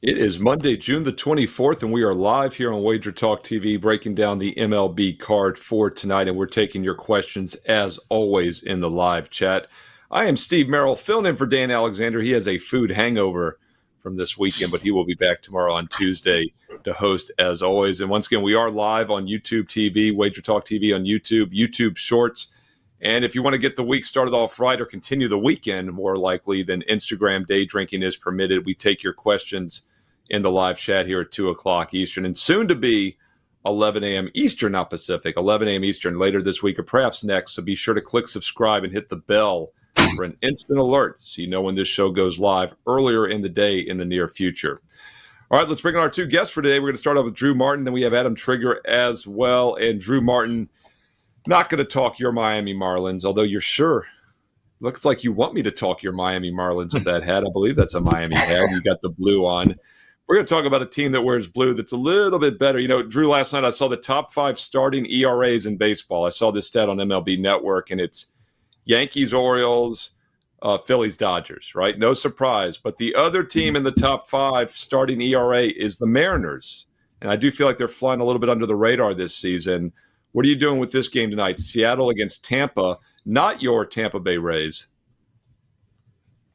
It is Monday, June the 24th, and we are live here on WagerTalk TV breaking down the MLB card for tonight, and we're taking your questions as always in the live chat. I am Steve Merrill, filling in for Dan Alexander. He has a food hangover from this weekend, but he will be back tomorrow on Tuesday to host as always. And once again, we are live on YouTube TV, WagerTalk TV on YouTube, YouTube Shorts. And if you want to get the week started off right or continue the weekend more likely, then Instagram day drinking is permitted. We take your questions in the live chat here at 2 o'clock Eastern, and soon to be 11 a.m. Eastern, not Pacific, 11 a.m. Eastern later this week or perhaps next. So be sure to click subscribe and hit the bell for an instant alert so you know when this show goes live earlier in the day in the near future. All right, let's bring on our two guests for today. We're going to start off with Drew Martin, then we have Adam Trigger as well. And Drew Martin, not going to talk your Miami Marlins, although you're sure. Looks like you want me to talk your Miami Marlins with that hat. I believe that's a Miami hat. You got the blue on. We're going to talk about a team that wears blue that's a little bit better. You know, Drew, last night I saw the top 5 starting ERAs in baseball. I saw this stat on MLB Network, and it's Yankees, Orioles, Phillies, Dodgers, right? No surprise. But the other team in the top 5 starting ERA is the Mariners. And I do feel like they're flying a little bit under the radar this season. What are you doing with this game tonight? Seattle against Tampa, not your Tampa Bay Rays.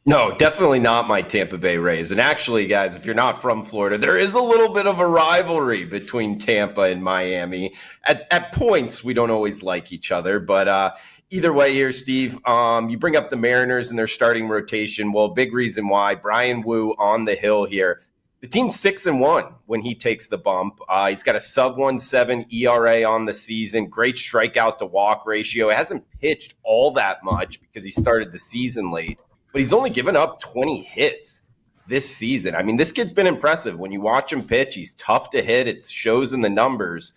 No, definitely not my Tampa Bay Rays. And actually, guys, if you're not from Florida, there is a little bit of a rivalry between Tampa and Miami. At points, we don't always like each other. But either way here, Steve, you bring up the Mariners and their starting rotation. Well, big reason why. Brian Wu on the hill here. The team's 6-1 when he takes the bump. He's got a sub-1.7 ERA on the season. Great strikeout to walk ratio. It hasn't pitched all that much because he started the season late. But he's only given up 20 hits this season. I mean, this kid's been impressive. When you watch him pitch, he's tough to hit. It shows in the numbers.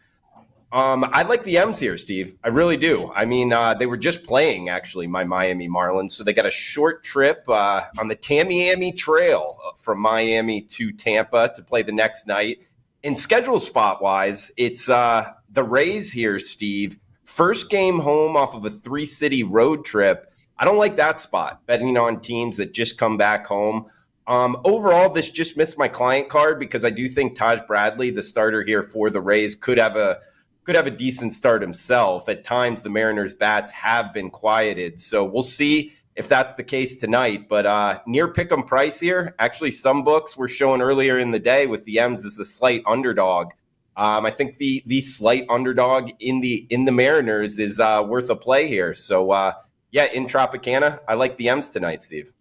I like the M's here, Steve. I really do. I mean, they were just playing, actually, my Miami Marlins. So they got a short trip on the Tamiami Trail from Miami to Tampa to play the next night. And schedule spot-wise, it's the Rays here, Steve. First game home off of a 3-city road trip. I don't like that spot, betting on teams that just come back home. Overall, this just missed my client card because I do think Taj Bradley, the starter here for the Rays, could have a decent start himself. At times, the Mariners' bats have been quieted. So we'll see if that's the case tonight. But near pick'em price here, actually some books were showing earlier in the day with the M's as a slight underdog. I think the slight underdog in the Mariners is worth a play here. So, yeah, in Tropicana, I like the M's tonight, Steve.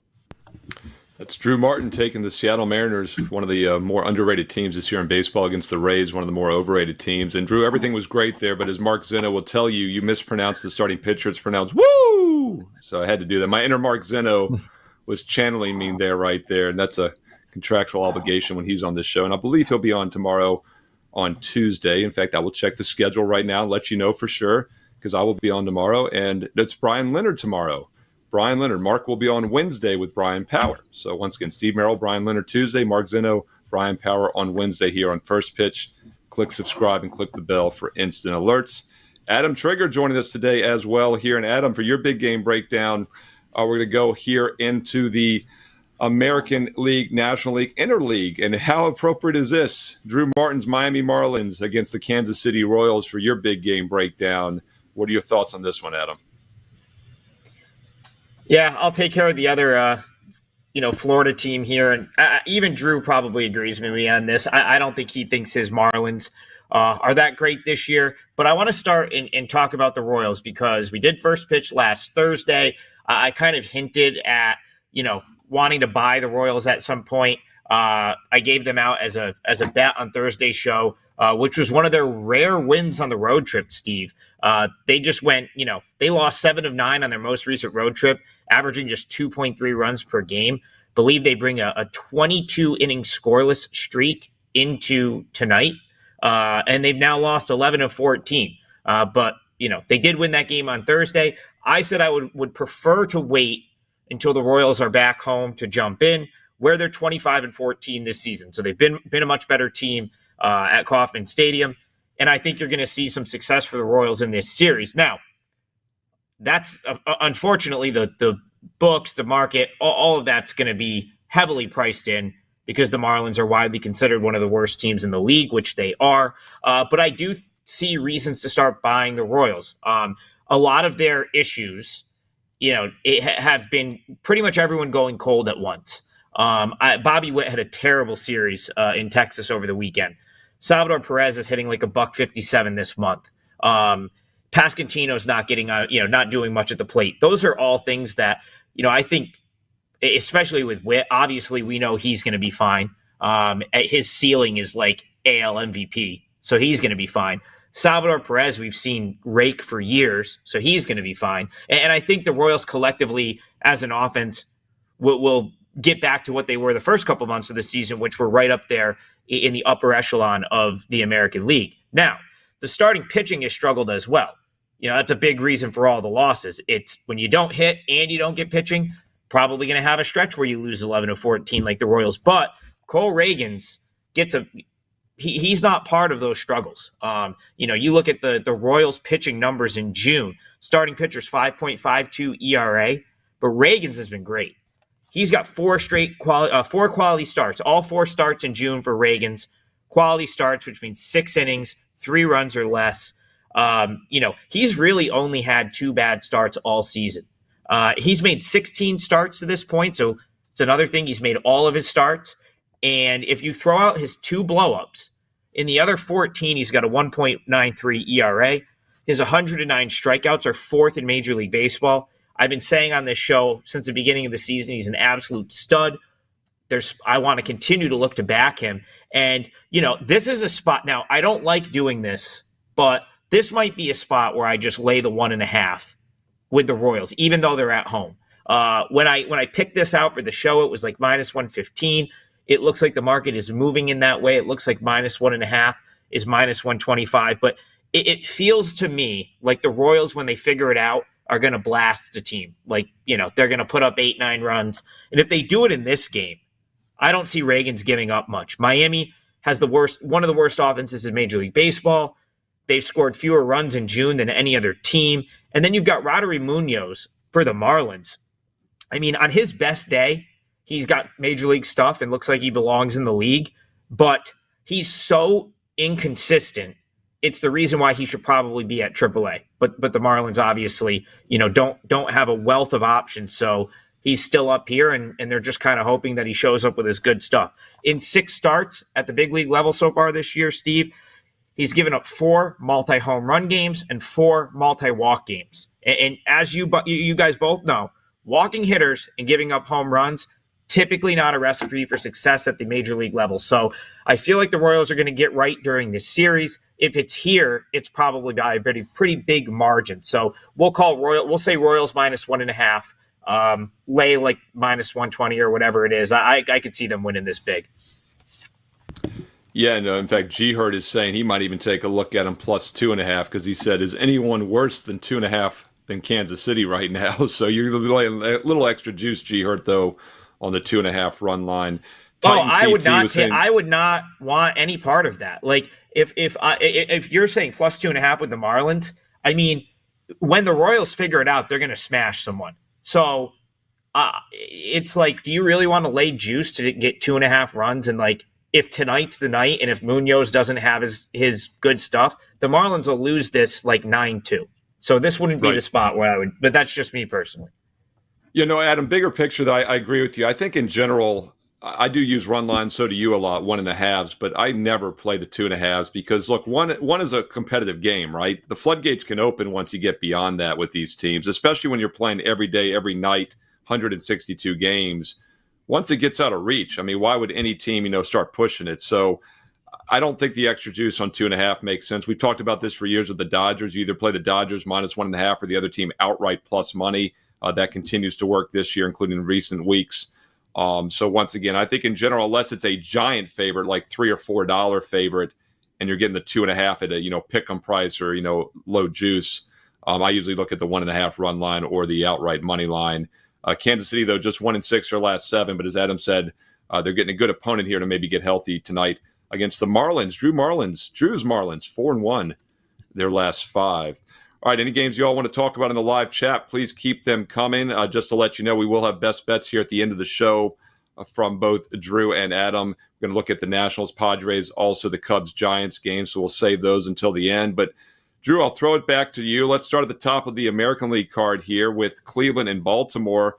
That's Drew Martin taking the Seattle Mariners, one of the more underrated teams this year in baseball, against the Rays, one of the more overrated teams. And Drew, everything was great there, but as Mark Zeno will tell you, you mispronounced the starting pitcher. It's pronounced woo! So I had to do that. My inner Mark Zeno was channeling me there, right there, and that's a contractual obligation when he's on this show. And I believe he'll be on tomorrow on Tuesday. In fact, I will check the schedule right now and let you know for sure, because I will be on tomorrow, and it's Brian Leonard tomorrow. Brian Leonard. Mark will be on Wednesday with Brian Power. So once again, Steve Merrill, Brian Leonard Tuesday, Mark Zeno, Brian Power on Wednesday here on First Pitch. Click subscribe and click the bell for instant alerts. Adam Trigger joining us today as well here. And Adam, for your big game breakdown, we're going to go here into the American League, National League, Interleague. And how appropriate is this? Drew Martin's Miami Marlins against the Kansas City Royals for your big game breakdown. What are your thoughts on this one, Adam? Yeah, I'll take care of the other, Florida team here. And even Drew probably agrees with me on this. I don't think he thinks his Marlins are that great this year. But I want to start and talk about the Royals because we did First Pitch last Thursday. I kind of hinted at, wanting to buy the Royals at some point. I gave them out as a bet on Thursday's show, which was one of their rare wins on the road trip, Steve. They just went, they lost 7 of 9 on their most recent road trip, averaging just 2.3 runs per game. Believe they bring a 22-inning scoreless streak into tonight, and they've now lost 11 of 14. But, they did win that game on Thursday. I said I would prefer to wait until the Royals are back home to jump in, where they're 25-14 this season. So they've been a much better team at Kauffman Stadium, and I think you're going to see some success for the Royals in this series. Now, that's unfortunately the books, the market, all of that's going to be heavily priced in because the Marlins are widely considered one of the worst teams in the league, which they are. But I do see reasons to start buying the Royals. A lot of their issues, have been pretty much everyone going cold at once. Bobby Witt had a terrible series in Texas over the weekend. Salvador Perez is hitting like $157 this month. Pasquantino's not getting, not doing much at the plate. Those are all things that, I think, especially with Witt, obviously we know he's going to be fine. His ceiling is like AL MVP, so he's going to be fine. Salvador Perez, we've seen rake for years, so he's going to be fine. And I think the Royals collectively, as an offense, will get back to what they were the first couple months of the season, which were right up there in the upper echelon of the American League. Now, the starting pitching has struggled as well. That's a big reason for all the losses. It's when you don't hit and you don't get pitching, probably going to have a stretch where you lose 11 of 14 like the Royals. But Cole Reagans he's not part of those struggles. You look at the Royals pitching numbers in June. Starting pitchers 5.52 ERA, but Reagans has been great. He's got four quality starts, all 4 starts in June for Reagans. Quality starts, which means 6 innings, 3 runs or less. He's really only had 2 bad starts all season. He's made 16 starts to this point, so it's another thing. He's made all of his starts. And if you throw out his 2 blowups, in the other 14, he's got a 1.93 ERA. His 109 strikeouts are 4th in Major League Baseball. I've been saying on this show since the beginning of the season, he's an absolute stud. I want to continue to look to back him. And, this is a spot. Now, I don't like doing this, but this might be a spot where I just lay the 1.5 with the Royals, even though they're at home. When I picked this out for the show, it was like -115. It looks like the market is moving in that way. It looks like -1.5 is -125. But it feels to me like the Royals, when they figure it out, are going to blast the team. Like, they're going to put up 8-9 runs. And if they do it in this game, I don't see Reagans giving up much. Miami has one of the worst offenses in Major League Baseball. They've scored fewer runs in June than any other team. And then you've got Roddery Munoz for the Marlins. I mean, on his best day, he's got Major League stuff and looks like he belongs in the league, but he's so inconsistent. It's the reason why he should probably be at AAA. But the Marlins obviously, don't have a wealth of options, so he's still up here, and they're just kind of hoping that he shows up with his good stuff. In 6 starts at the big league level so far this year, Steve, he's given up 4 multi-home run games and 4 multi-walk games. And as you guys both know, walking hitters and giving up home runs, typically not a recipe for success at the major league level. So I feel like the Royals are going to get right during this series. If it's here, it's probably by a pretty big margin. So we'll say Royals -1.5, lay like -120 or whatever it is. I could see them winning this big. Yeah, no. In fact, G Hurt is saying he might even take a look at him +2.5 because he said, "Is anyone worse than 2.5 than Kansas City right now?" So you're laying a little extra juice, G Hurt, though, on the 2.5 run line. I would not want any part of that. Like if you're saying +2.5 with the Marlins, I mean, when the Royals figure it out, they're going to smash someone. So it's like, do you really want to lay juice to get 2.5 runs? And like, if tonight's the night, and if Munoz doesn't have his good stuff, the Marlins will lose this like 9-2. So this wouldn't be the spot where I would. But that's just me personally. Adam, bigger picture, though, I agree with you. I think in general, I do use run lines, so do you a lot, 1.5s, but I never play the 2.5s because, look, one is a competitive game, right? The floodgates can open once you get beyond that with these teams, especially when you're playing every day, every night, 162 games. Once it gets out of reach, I mean, why would any team, start pushing it? So I don't think the extra juice on 2.5 makes sense. We've talked about this for years with the Dodgers. You either play the Dodgers -1.5 or the other team outright plus money. That continues to work this year, including recent weeks. So once again, I think in general, unless it's a giant favorite, like $3 or $4 favorite, and you're getting the 2.5 at a pick-em price or low juice, I usually look at the 1.5 run line or the outright money line. Kansas City, though, just 1-6 their last 7, but as Adam said, they're getting a good opponent here to maybe get healthy tonight against the Marlins. Drew's Marlins, 4-1 their last 5. All right, any games you all want to talk about in the live chat, please keep them coming. Just to let you know, we will have best bets here at the end of the show. from both Drew and Adam. We're going to look at the Nationals, Padres, also the Cubs, Giants game, so we'll save those until the end. But Drew, I'll throw it back to you. Let's start at the top of the American League card here with Cleveland and Baltimore.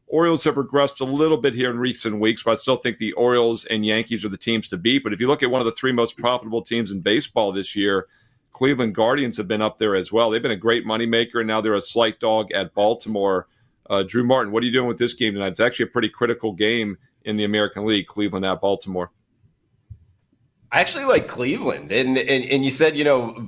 Orioles have regressed a little bit here in recent weeks, but I still think the Orioles and Yankees are the teams to beat. But if you look at one of the three most profitable teams in baseball this year, Cleveland Guardians have been up there as well. They've been a great moneymaker, and now they're a slight dog at Baltimore. Drew Martin, what are you doing with this game tonight? It's actually a pretty critical game in the American League, Cleveland at Baltimore. I actually like Cleveland. And you said,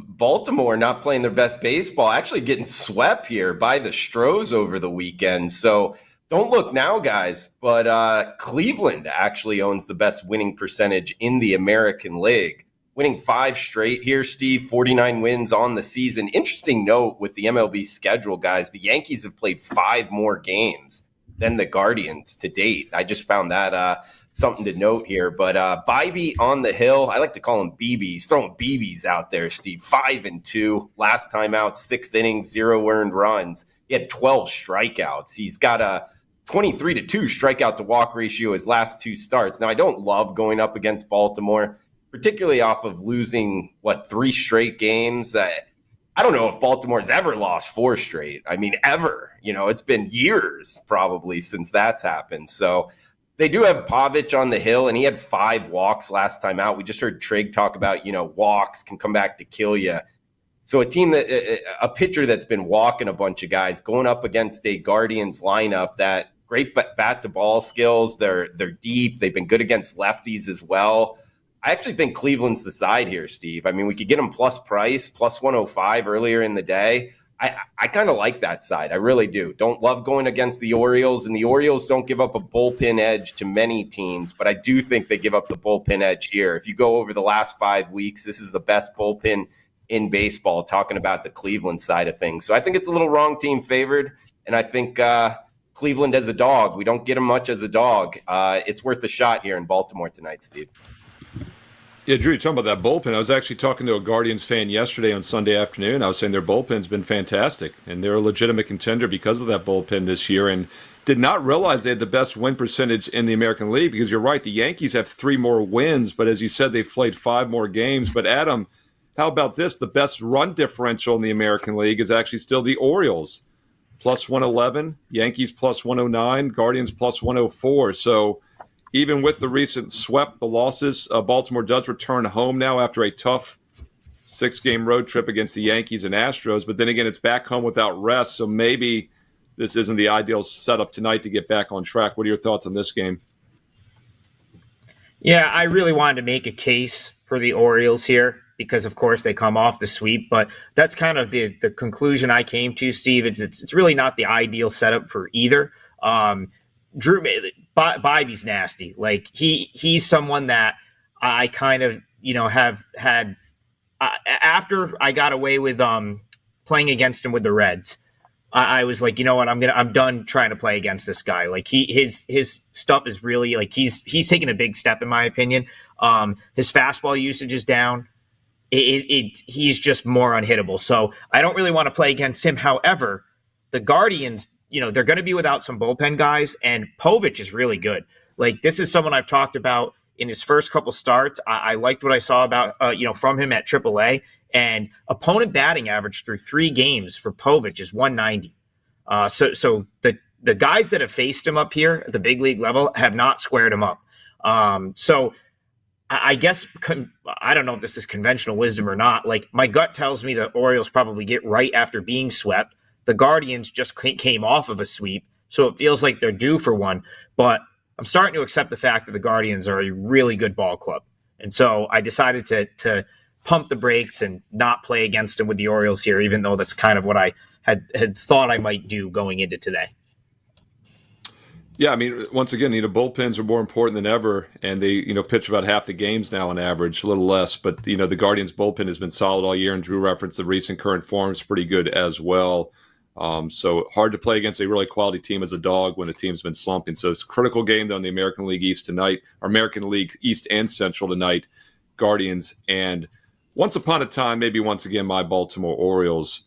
Baltimore not playing their best baseball, actually getting swept here by the Stros over the weekend. So don't look now, guys, but Cleveland actually owns the best winning percentage in the American League. Winning 5 straight here, Steve, 49 wins on the season. Interesting note with the MLB schedule, guys, the Yankees have played 5 more games than the Guardians to date. I just found that something to note here. But Bybee on the hill, I like to call him BB. He's throwing BBs out there, Steve. 5-2. Last time out, 6 innings, 0 earned runs. He had 12 strikeouts. He's got a 23-2 strikeout to walk ratio his last 2 starts. Now, I don't love going up against Baltimore, particularly off of losing, 3 straight games. I don't know if Baltimore's ever lost 4 straight. I mean, ever. It's been years probably since that's happened. So they do have Pavich on the hill, and he had 5 walks last time out. We just heard Trig talk about, walks can come back to kill you. So a pitcher that's been walking a bunch of guys going up against a Guardians lineup that great bat to ball skills. They're deep. They've been good against lefties as well. I actually think Cleveland's the side here, Steve. I mean, we could get them plus price, plus 105 earlier in the day. I kind of like that side. I really do. Don't love going against the Orioles, and the Orioles don't give up a bullpen edge to many teams, but I do think they give up the bullpen edge here. If you go over the last 5 weeks, this is the best bullpen in baseball, talking about the Cleveland side of things. So I think it's a little wrong team favored, and I think Cleveland as a dog. We don't get them much as a dog. It's worth a shot here in Baltimore tonight, Steve. Yeah, Drew, you're talking about that bullpen. I was actually talking to a Guardians fan yesterday on Sunday afternoon. I was saying their bullpen's been fantastic, and they're a legitimate contender because of that bullpen this year, and did not realize they had the best win percentage in the American League, because you're right, the Yankees have 3 more wins, but as you said, they've played 5 more games. But Adam, how about this? The best run differential in the American League is actually still the Orioles, plus 111, Yankees plus 109, Guardians plus 104. So even with the recent swept, the losses, Baltimore does return home now after a tough 6-game road trip against the Yankees and Astros. But then again, it's back home without rest, so maybe this isn't the ideal setup tonight to get back on track. What are your thoughts on this game? Yeah, I really wanted to make a case for the Orioles here because, of course, they come off the sweep. But that's kind of the conclusion I came to, Steve. It's really not the ideal setup for either. Drew Bybee's nasty. Like he's someone that I kind of have had after I got away with playing against him with the Reds. I was like, you know what, I'm done trying to play against this guy. Like his stuff is really like he's taken a big step in my opinion. His fastball usage is down. He's just more unhittable. So I don't really want to play against him. However, the Guardians, they're going to be without some bullpen guys, and Povich is really good. Like, this is someone I've talked about in his first couple starts. I liked what I saw about, from him at AAA, and opponent batting average through 3 games for Povich is 190. So the guys that have faced him up here at the big league level have not squared him up. So I guess, I don't know if this is conventional wisdom or not. Like, my gut tells me the Orioles probably get right after being swept. The Guardians just came off of a sweep, so it feels like they're due for one. But I'm starting to accept the fact that the Guardians are a really good ball club. And so I decided to pump the brakes and not play against them with the Orioles here, even though that's kind of what I had thought I might do going into today. Yeah, I mean, once again, bullpens are more important than ever, and they, pitch about half the games now on average, a little less. But, the Guardians' bullpen has been solid all year, and Drew referenced the recent current form is pretty good as well. So hard to play against a really quality team as a dog when a team's been slumping. So it's a critical game, though, in the American League East tonight, or American League East and Central tonight, Guardians. And once upon a time, maybe once again, my Baltimore Orioles.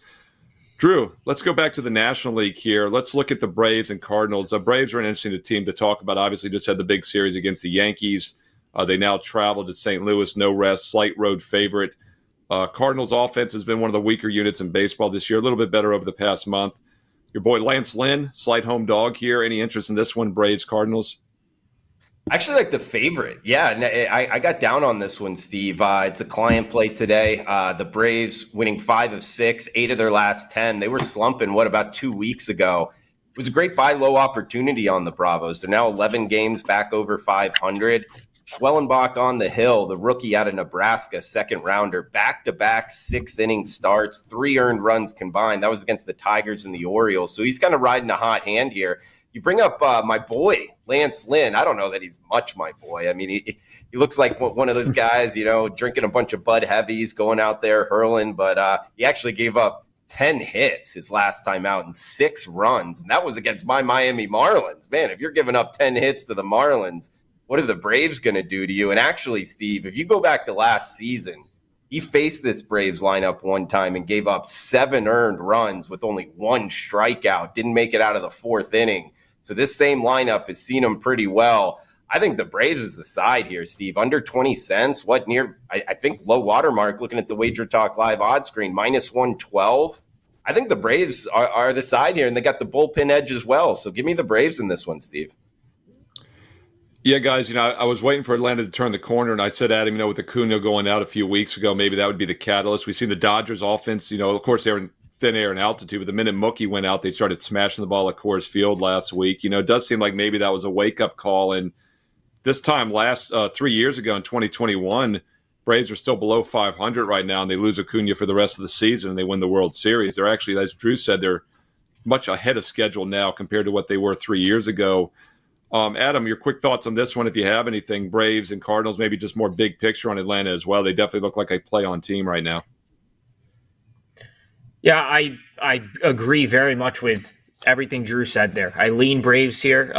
Drew, let's go back to the National League here. Let's look at the Braves and Cardinals. The Braves are an interesting team to talk about. Obviously, just had the big series against the Yankees. They now travel to St. Louis, no rest, slight road favorite. Cardinals offense has been one of the weaker units in baseball this year, a little bit better over the past month. Your boy Lance Lynn, slight home dog here. Any interest in this one, Braves, Cardinals? Actually, like the favorite. Yeah, I got down on this one, Steve. It's a client play today. The Braves winning 5 of 6, 8 of their last 10. They were slumping, about 2 weeks ago. It was a great buy low opportunity on the Bravos. They're now 11 games back over 500. Schwellenbach on the hill, the rookie out of Nebraska, second rounder, back-to-back 6-inning starts, 3 earned runs combined. That was against the Tigers and the Orioles. So he's kind of riding a hot hand here. You bring up my boy, Lance Lynn. I don't know that he's much my boy. I mean, he looks like one of those guys, drinking a bunch of Bud Heavies, going out there hurling. But he actually gave up 10 hits his last time out and 6 runs. And that was against my Miami Marlins. Man, if you're giving up 10 hits to the Marlins, what are the Braves going to do to you? And actually, Steve, if you go back to last season, he faced this Braves lineup one time and gave up 7 earned runs with only 1 strikeout. Didn't make it out of the 4th inning. So this same lineup has seen him pretty well. I think the Braves is the side here, Steve. Under 20 cents. I think low watermark, looking at the WagerTalk live odds screen, minus 112. I think the Braves are the side here, and they got the bullpen edge as well. So give me the Braves in this one, Steve. Yeah, guys, I was waiting for Atlanta to turn the corner, and I said, Adam, with Acuna going out a few weeks ago, maybe that would be the catalyst. We've seen the Dodgers offense, of course, they're in thin air and altitude, but the minute Mookie went out, they started smashing the ball at Coors Field last week. It does seem like maybe that was a wake-up call, and this time 3 years ago in 2021, Braves are still below 500 right now, and they lose Acuna for the rest of the season, and they win the World Series. They're actually, as Drew said, they're much ahead of schedule now compared to what they were 3 years ago. Adam, your quick thoughts on this one, if you have anything. Braves and Cardinals, maybe just more big picture on Atlanta as well. They definitely look like a play-on team right now. Yeah, I agree very much with everything Drew said there. I lean Braves here.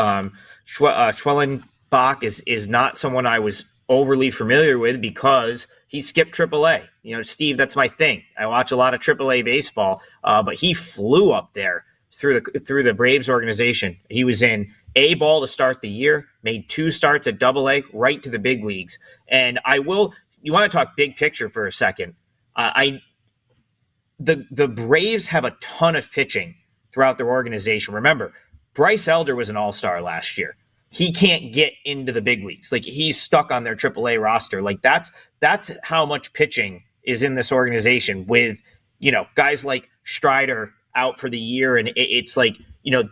Schwellenbach is not someone I was overly familiar with because he skipped AAA. Steve, that's my thing. I watch a lot of AAA baseball, but he flew up there through the Braves organization. He was in A ball to start the year, made 2 starts at AA, right to the big leagues. And you want to talk big picture for a second. The Braves have a ton of pitching throughout their organization. Remember, Bryce Elder was an all-star last year. He can't get into the big leagues. Like, he's stuck on their AAA roster. Like, that's how much pitching is in this organization with, guys like Strider out for the year. And it's like,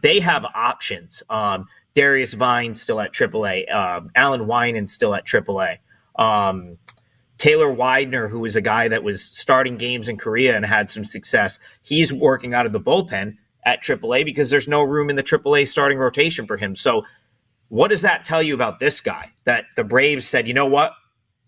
they have options. Darius Vine still at AAA. Alan Winan still at AAA. Taylor Widener, who was a guy that was starting games in Korea and had some success, he's working out of the bullpen at AAA because there's no room in the AAA starting rotation for him. So what does that tell you about this guy? That the Braves said, you know what?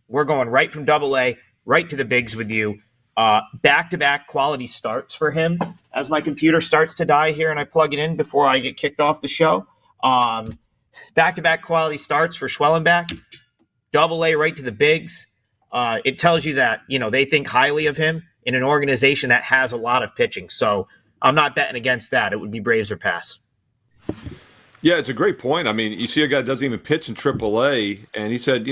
We're going right from AA, right to the bigs with you. Back-to-back quality starts for him. As my computer starts to die here and I plug it in before I get kicked off the show. Back-to-back quality starts for Schwellenbach. AA right to the bigs. It tells you that, they think highly of him in an organization that has a lot of pitching. So I'm not betting against that. It would be Braves or pass. Yeah, it's a great point. I mean, you see a guy that doesn't even pitch in AAA, and he said,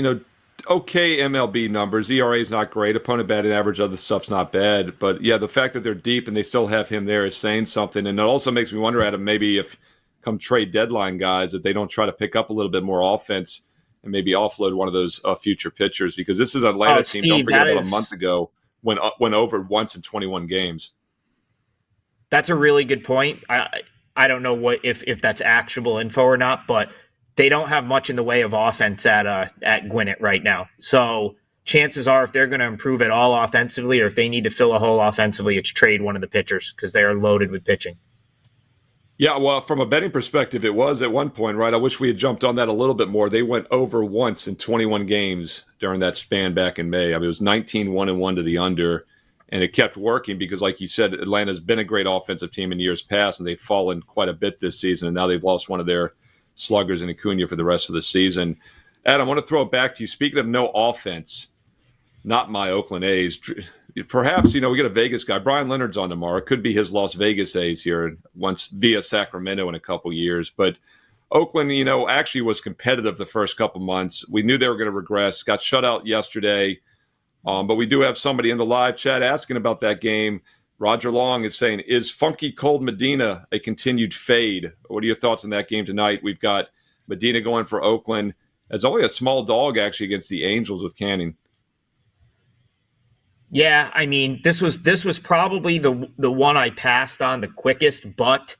okay MLB numbers. ERA is not great. Opponent batting average, other stuff's not bad. But, yeah, the fact that they're deep and they still have him there is saying something. And it also makes me wonder, Adam, maybe if come trade deadline guys, if they don't try to pick up a little bit more offense and maybe offload one of those future pitchers, because this is an Atlanta team. Steve, don't forget about a month ago went over once in 21 games. That's a really good point. I don't know if that's actionable info or not, but they don't have much in the way of offense at Gwinnett right now. So chances are, if they're going to improve at all offensively, or if they need to fill a hole offensively, it's trade one of the pitchers because they are loaded with pitching. Yeah, well, from a betting perspective, it was at one point, right? I wish we had jumped on that a little bit more. They went over once in 21 games during that span back in May. I mean, it was 19-1-1 to the under, and it kept working because, like you said, Atlanta's been a great offensive team in years past, and they've fallen quite a bit this season, and now they've lost one of their sluggers in Acuna for the rest of the season. Adam, I want to throw it back to you. Speaking of no offense, not my Oakland A's, perhaps, we get a Vegas guy. Brian Leonard's on tomorrow. It could be his Las Vegas A's here once via Sacramento in a couple years. But Oakland, actually was competitive the first couple months. We knew they were going to regress. Got shut out yesterday. But we do have somebody in the live chat asking about that game. Roger Long is saying, is Funky Cold Medina a continued fade? What are your thoughts on that game tonight? We've got Medina going for Oakland as only a small dog, actually, against the Angels with Canning. Yeah, I mean, this was probably the one I passed on the quickest, but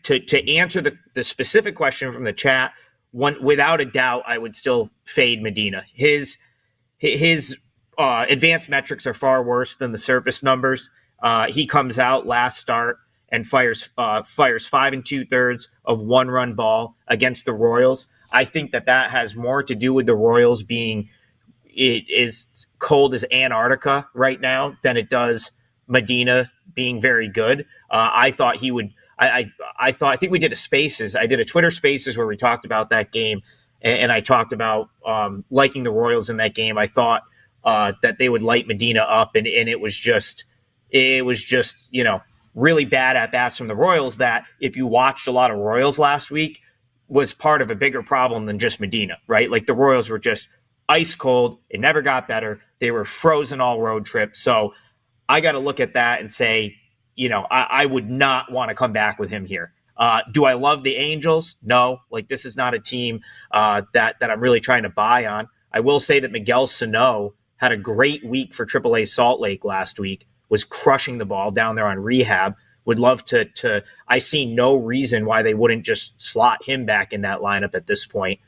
to answer the specific question from the chat, without a doubt, I would still fade Medina. His advanced metrics are far worse than the surface numbers. He comes out last start and fires 5 2/3 of 1-run ball against the Royals. I think that has more to do with the Royals being it is cold as Antarctica right now than it does Medina being very good. I thought he would. I think we did I did a Twitter Spaces where we talked about that game, and I talked about liking the Royals in that game. I thought that they would light Medina up, and it was just really bad at bats from the Royals. That if you watched a lot of Royals last week, was part of a bigger problem than just Medina, right? Like the Royals were just ice cold. It never got better. They were frozen all road trip. So I got to look at that and say, I would not want to come back with him here. Do I love the Angels? No. Like this is not a team that I'm really trying to buy on. I will say that Miguel Sano had a great week for AAA Salt Lake last week, was crushing the ball down there on rehab. Would love to I see no reason why they wouldn't just slot him back in that lineup at this point.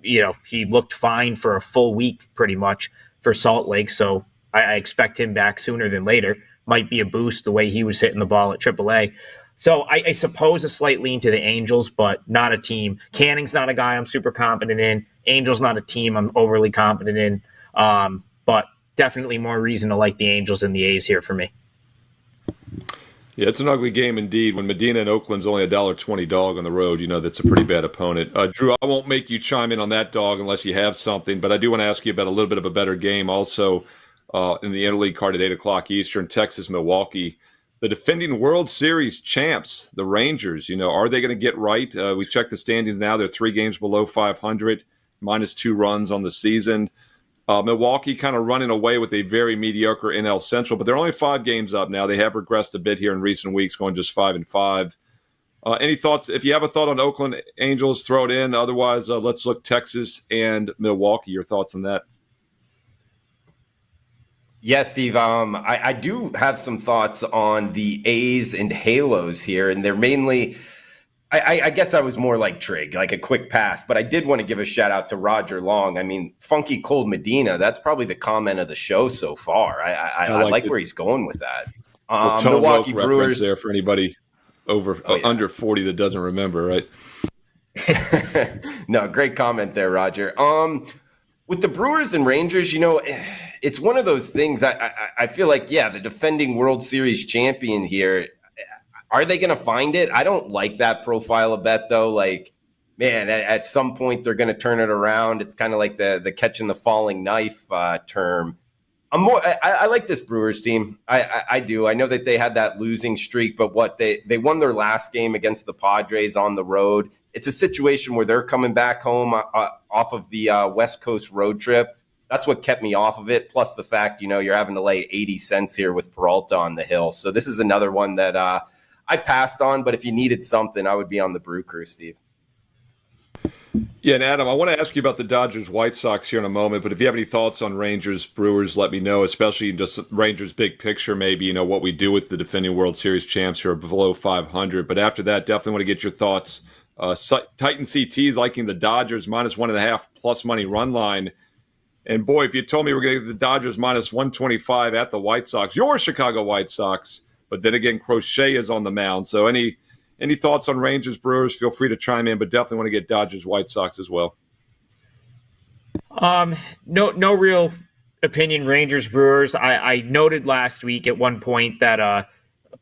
He looked fine for a full week pretty much for Salt Lake, so I expect him back sooner than later. Might be a boost the way he was hitting the ball at AAA. So I suppose a slight lean to the Angels, but not a team. Canning's not a guy I'm super confident in. Angels not a team I'm overly confident in. But definitely more reason to like the Angels and the A's here for me. Yeah, it's an ugly game indeed. When Medina and Oakland's only $1.20 dog on the road, that's a pretty bad opponent. Drew, I won't make you chime in on that dog unless you have something, but I do want to ask you about a little bit of a better game also in the interleague card at 8 o'clock Eastern, Texas-Milwaukee. The defending World Series champs, the Rangers, are they going to get right? We checked the standings now. They're 3 games below 500, minus 2 runs on the season. Milwaukee kind of running away with a very mediocre NL Central, but they're only 5 games up now. They have regressed a bit here in recent weeks, going just 5-5. Any thoughts? If you have a thought on Oakland Angels, throw it in. Otherwise, let's look Texas and Milwaukee. Your thoughts on that? Yeah, Steve, I do have some thoughts on the A's and Halos here, and they're mainly – I guess I was more like Trig, like a quick pass, but I did want to give a shout out to Roger Long. I mean, Funky Cold Medina, that's probably the comment of the show so far. I like where he's going with that. Milwaukee Brewers there for anybody under 40 that doesn't remember, right? No, great comment there, Roger. With the Brewers and Rangers, it's one of those things I feel like, the defending World Series champion here, are they going to find it? I don't like that profile of bet, though. Like, man, at some point they're going to turn it around. It's kind of like the catching the falling knife term. I like this Brewers team. I do. I know that they had that losing streak, but they won their last game against the Padres on the road. It's a situation where they're coming back home off of the West Coast road trip. That's what kept me off of it. Plus the fact, you're having to lay 80 cents here with Peralta on the hill. So this is another one that I passed on, but if you needed something, I would be on the Brew Crew, Steve. Yeah, and Adam, I want to ask you about the Dodgers White Sox here in a moment, but if you have any thoughts on Rangers Brewers, let me know, especially just Rangers big picture, maybe, what we do with the defending World Series champs who are below 500. But after that, definitely want to get your thoughts. Titan CT's liking the Dodgers minus 1.5 plus money run line. And boy, if you told me we're going to get the Dodgers minus 125 at the White Sox, your Chicago White Sox, but then again, Crochet is on the mound. So any thoughts on Rangers, Brewers, feel free to chime in, but definitely want to get Dodgers, White Sox as well. No real opinion, Rangers, Brewers. I noted last week at one point that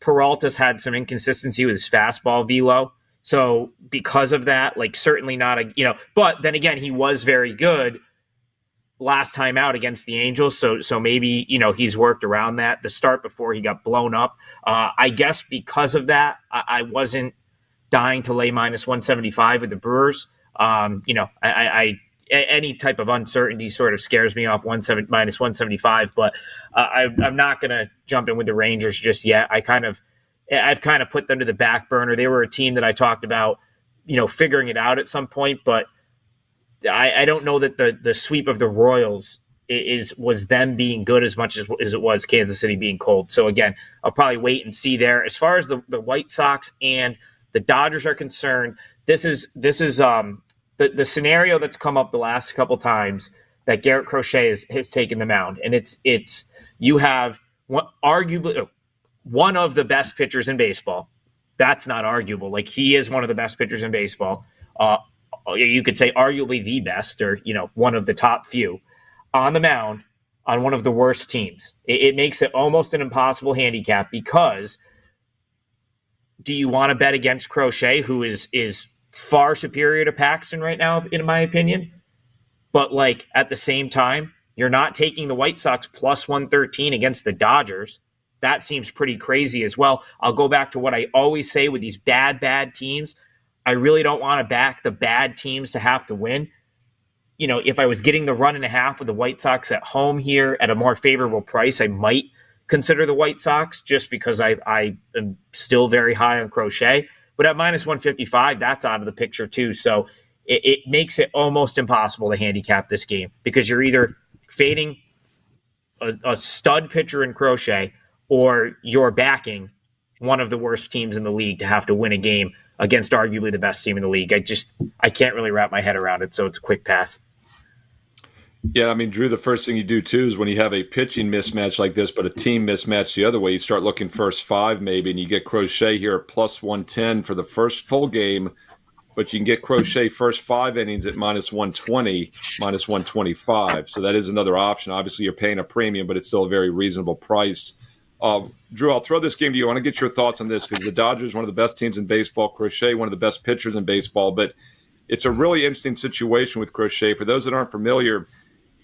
Peralta's had some inconsistency with his fastball velo. So because of that, certainly not but then again, he was very good. last time out against the Angels. So maybe, he's worked around that. The start before he got blown up. I guess because of that, I wasn't dying to lay minus 175 with the Brewers. Any type of uncertainty sort of scares me off minus 175, but I'm not going to jump in with the Rangers just yet. I've kind of put them to the back burner. They were a team that I talked about, figuring it out at some point, but I don't know that the sweep of the Royals was them being good as much as it was Kansas City being cold. So again, I'll probably wait and see there. As far as the White Sox and the Dodgers are concerned, this is the scenario that's come up the last couple times that Garrett Crochet has taken the mound, and it's you have arguably one of the best pitchers in baseball. That's not arguable. Like, he is one of the best pitchers in baseball. You could say arguably the best, or one of the top few on the mound on one of the worst teams. It makes it almost an impossible handicap, because do you want to bet against Crochet, who is far superior to Paxton right now, in my opinion? But at the same time, you're not taking the White Sox plus 113 against the Dodgers. That seems pretty crazy as well. I'll go back to what I always say with these bad teams. I really don't want to back the bad teams to have to win. If I was getting the 1.5 with the White Sox at home here at a more favorable price, I might consider the White Sox, just because I am still very high on Crochet. But at minus 155, that's out of the picture too. So it makes it almost impossible to handicap this game, because you're either fading a stud pitcher in Crochet, or you're backing one of the worst teams in the league to have to win a game against arguably the best team in the league. I can't really wrap my head around it, so it's a quick pass. Yeah, I mean, Drew, the first thing you do too is when you have a pitching mismatch like this, but a team mismatch the other way, you start looking first five maybe, and you get Crochet here at plus 110 for the first full game, but you can get Crochet first 5 innings at minus 120, minus 125. So that is another option. Obviously, you're paying a premium, but it's still a very reasonable price. Drew, I'll throw this game to you. I want to get your thoughts on this, because the Dodgers, one of the best teams in baseball, Crochet, one of the best pitchers in baseball, but it's a really interesting situation with Crochet. For those that aren't familiar,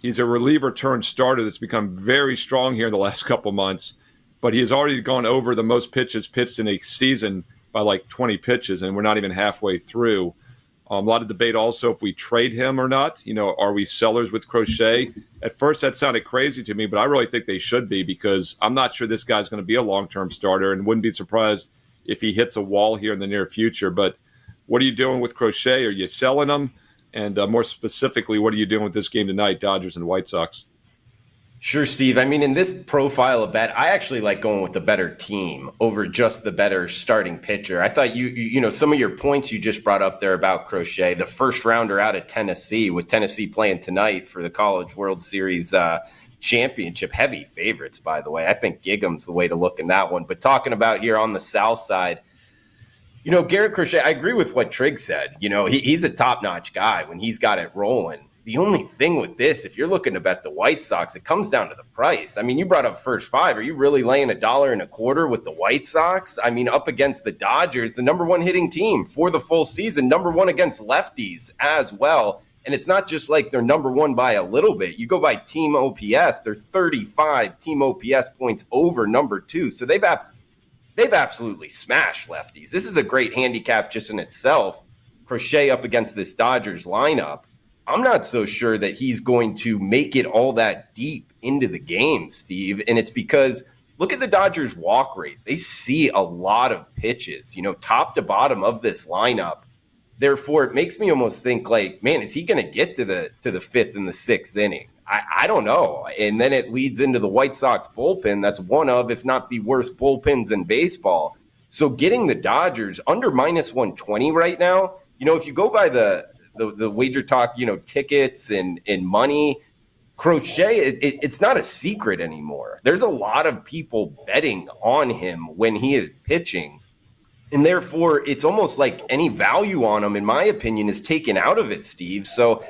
he's a reliever turned starter that's become very strong here in the last couple months, but he has already gone over the most pitches pitched in a season by 20 pitches, and we're not even halfway through. A lot of debate also if we trade him or not. Are we sellers with Crochet? At first, that sounded crazy to me, but I really think they should be, because I'm not sure this guy's going to be a long-term starter, and wouldn't be surprised if he hits a wall here in the near future. But what are you doing with Crochet? Are you selling him? And more specifically, what are you doing with this game tonight, Dodgers and White Sox? Sure, Steve. I mean, in this profile of bet, I actually like going with the better team over just the better starting pitcher. I thought some of your points you just brought up there about Crochet, the first rounder out of Tennessee, with Tennessee playing tonight for the College World Series championship. Heavy favorites, by the way. I think Gigham's the way to look in that one. But talking about here on the South side, Garrett Crochet, I agree with what Trigg said. He's a top-notch guy when he's got it rolling. The only thing with this, if you're looking to bet the White Sox, it comes down to the price. I mean, you brought up first 5. Are you really laying $1.25 with the White Sox? I mean, up against the Dodgers, the number 1 hitting team for the full season, number 1 against lefties as well. And it's not just like they're number 1 by a little bit. You go by team OPS, they're 35 team OPS points over number 2. So they've absolutely smashed lefties. This is a great handicap just in itself. Crochet up against this Dodgers lineup. I'm not so sure that he's going to make it all that deep into the game, Steve. And it's because look at the Dodgers walk rate. They see a lot of pitches, top to bottom of this lineup. Therefore, it makes me almost think man, is he going to get to the 5th and the 6th inning? I don't know. And then it leads into the White Sox bullpen. That's one of, if not the worst bullpens in baseball. So getting the Dodgers under minus 120 right now, if you go by the WagerTalk, tickets and money, Crochet, it's not a secret anymore. There's a lot of people betting on him when he is pitching. And therefore, it's almost like any value on him, in my opinion, is taken out of it, Steve. So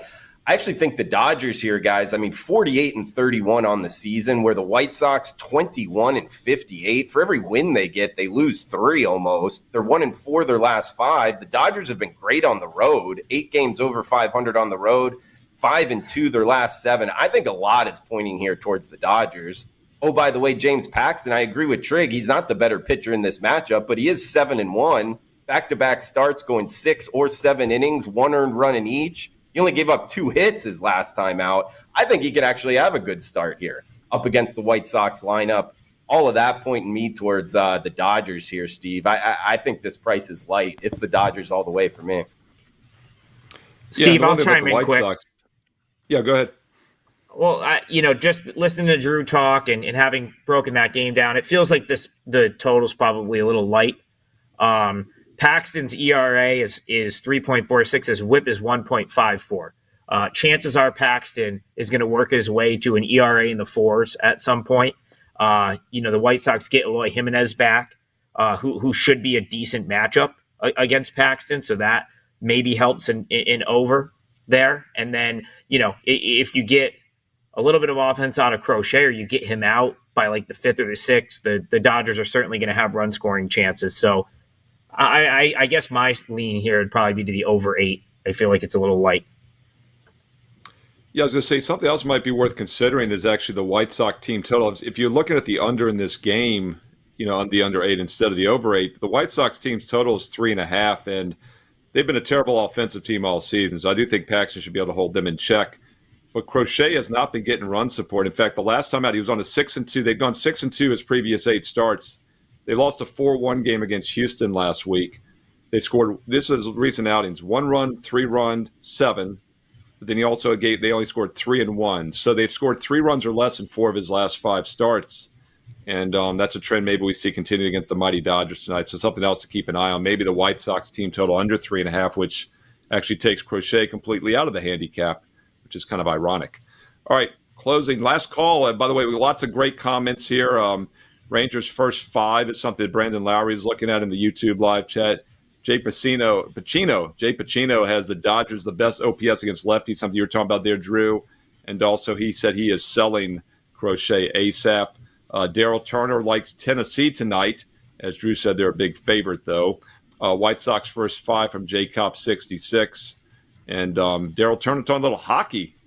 I actually think the Dodgers here, guys, 48-31 on the season, where the White Sox 21-58. For every win they get, they lose 3 almost. They're 1-4 their last 5. The Dodgers have been great on the road, 8 games over 500 on the road, 5-2 their last 7. I think a lot is pointing here towards the Dodgers. Oh, by the way, James Paxton, I agree with Trig. He's not the better pitcher in this matchup, but he is 7-1. Back-to-back starts going 6 or 7 innings, 1 earned run in each. He only gave up 2 hits his last time out. I think he could actually have a good start here up against the White Sox lineup. All of that pointing me towards the Dodgers here, Steve. I think this price is light. It's the Dodgers all the way for me. Steve, I'll chime in quick. Sox. Yeah, go ahead. Well, just listening to Drew talk and having broken that game down, it feels like the total's probably a little light. Paxton's ERA is 3.46. His WHIP is 1.54. Chances are Paxton is going to work his way to an ERA in the 4s at some point. The White Sox get Eloy Jimenez back, who should be a decent matchup against Paxton, so that maybe helps in over there. And then, if you get a little bit of offense out of Crochet or you get him out by like the 5th or the 6th, the Dodgers are certainly going to have run scoring chances. So I guess my lean here would probably be to the over 8. I feel like it's a little light. Yeah, I was going to say something else might be worth considering is actually the White Sox team total. If you're looking at the under in this game, on the under 8 instead of the over 8, the White Sox team's total is 3.5, and they've been a terrible offensive team all season. So I do think Paxton should be able to hold them in check. But Crochet has not been getting run support. In fact, the last time out, he was on a 6-2. They've gone 6-2 his previous 8 starts. They lost a 4-1 game against Houston last week. They scored, this is recent outings, 1 run, 3 run, 7. But then they only scored 3 and 1. So they've scored 3 runs or less in 4 of his last 5 starts. And that's a trend maybe we see continue against the mighty Dodgers tonight. So something else to keep an eye on. Maybe the White Sox team total under 3.5, which actually takes Crochet completely out of the handicap, which is kind of ironic. All right, closing. Last call. By the way, lots of great comments here. Rangers first 5 is something that Brandon Lowry is looking at in the YouTube live chat. Jay Pacino has the Dodgers the best OPS against lefties, something you were talking about there, Drew. And also he said he is selling Crochet ASAP. Daryl Turner likes Tennessee tonight. As Drew said, they're a big favorite, though. White Sox first 5 from J-Cop 66. And Daryl Turner talking a little hockey.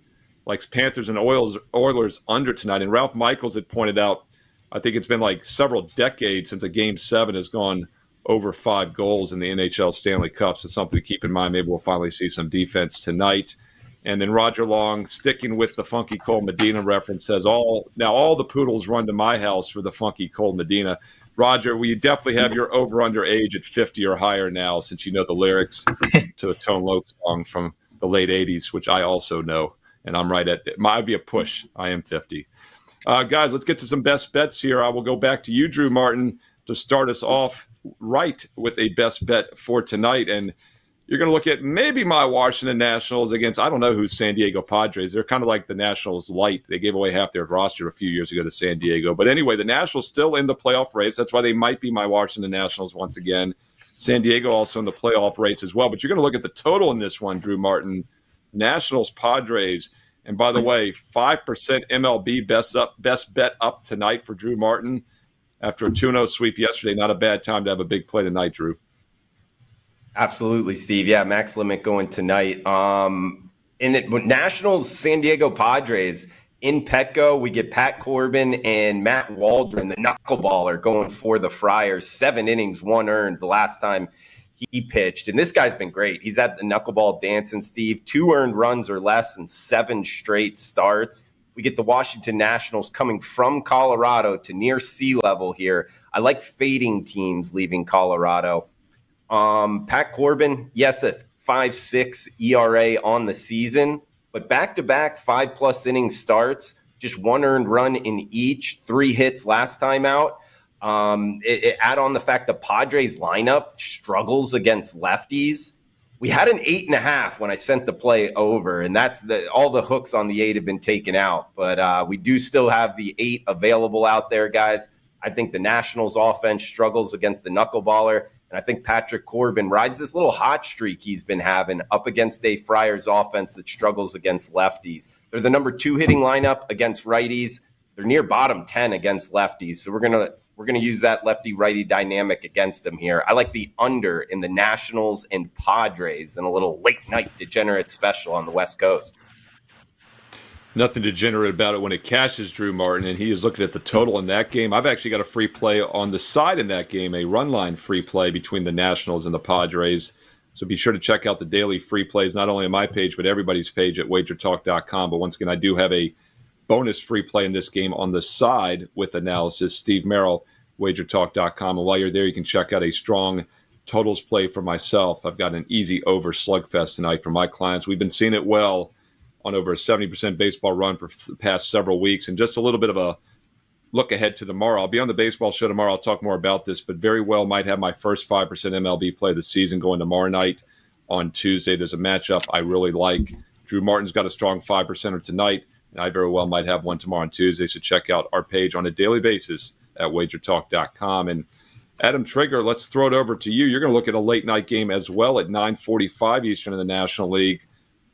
Likes Panthers and Oilers under tonight. And Ralph Michaels had pointed out, I think it's been like several decades since a Game 7 has gone over 5 goals in the NHL Stanley Cup. So something to keep in mind. Maybe we'll finally see some defense tonight. And then Roger Long, sticking with the Funky Cold Medina reference, says all the poodles run to my house for the Funky Cold Medina. Roger, we definitely have your over-under age at 50 or higher now, since you know the lyrics to a Tone Loc song from the late 80s, which I also know. And I'm right at it. Might be a push. I am 50. Guys, let's get to some best bets here. I will go back to you, Drew Martin, to start us off right with a best bet for tonight. And you're going to look at maybe my Washington Nationals against, I don't know who's San Diego Padres. They're kind of like the Nationals light. They gave away half their roster a few years ago to San Diego. But anyway, the Nationals still in the playoff race. That's why they might be my Washington Nationals once again. San Diego also in the playoff race as well. But you're going to look at the total in this one, Drew Martin. Nationals, Padres. And by the way, 5% MLB best bet up tonight for Drew Martin after a 2-0 sweep yesterday. Not a bad time to have a big play tonight, Drew. Absolutely, Steve. Yeah, max limit going tonight. Nationals, San Diego Padres in Petco, we get Pat Corbin and Matt Waldron, the knuckleballer, going for the Friars. 7 innings, 1 earned the last time he pitched. And this guy's been great. He's at the knuckleball dancing, Steve. 2 earned runs or less in 7 straight starts. We get the Washington Nationals coming from Colorado to near sea level here. I like fading teams leaving Colorado. Pat Corbin, yes, a 5.6 ERA on the season, but back-to-back 5+ inning starts, just 1 earned run in each, 3 hits last time out. Add on the fact the Padres lineup struggles against lefties. We had an 8.5 when I sent the play over, and that's all the hooks on the 8 have been taken out, but we do still have the 8 available out there, guys. I think the Nationals offense struggles against the knuckleballer. And I think Patrick Corbin rides this little hot streak he's been having up against a Friars offense that struggles against lefties. They're the number 2 hitting lineup against righties. They're near bottom 10 against lefties. So we're gonna use that lefty-righty dynamic against them here. I like the under in the Nationals and Padres and a little late night degenerate special on the West Coast. Nothing degenerate about it when it cashes Drew Martin, and he is looking at the total in that game. I've actually got a free play on the side in that game, a run line free play between the Nationals and the Padres. So be sure to check out the daily free plays, not only on my page, but everybody's page at wagertalk.com. But once again, I do have a bonus free play in this game on the side with analysis. Steve Merrill, wagertalk.com. And while you're there, you can check out a strong totals play for myself. I've got an easy over slugfest tonight for my clients. We've been seeing it well on over a 70% baseball run for the past several weeks. And just a little bit of a look ahead to tomorrow. I'll be on the baseball show tomorrow. I'll talk more about this, but very well might have my first 5% MLB play of the season going tomorrow night on Tuesday. There's a matchup I really like. Drew Martin's got a strong 5%er tonight, and I very well might have one tomorrow on Tuesday. So check out our page on a daily basis at wagertalk.com. And Adam Trigger, let's throw it over to you. You're going to look at a late night game as well at 9:45 Eastern in the National League.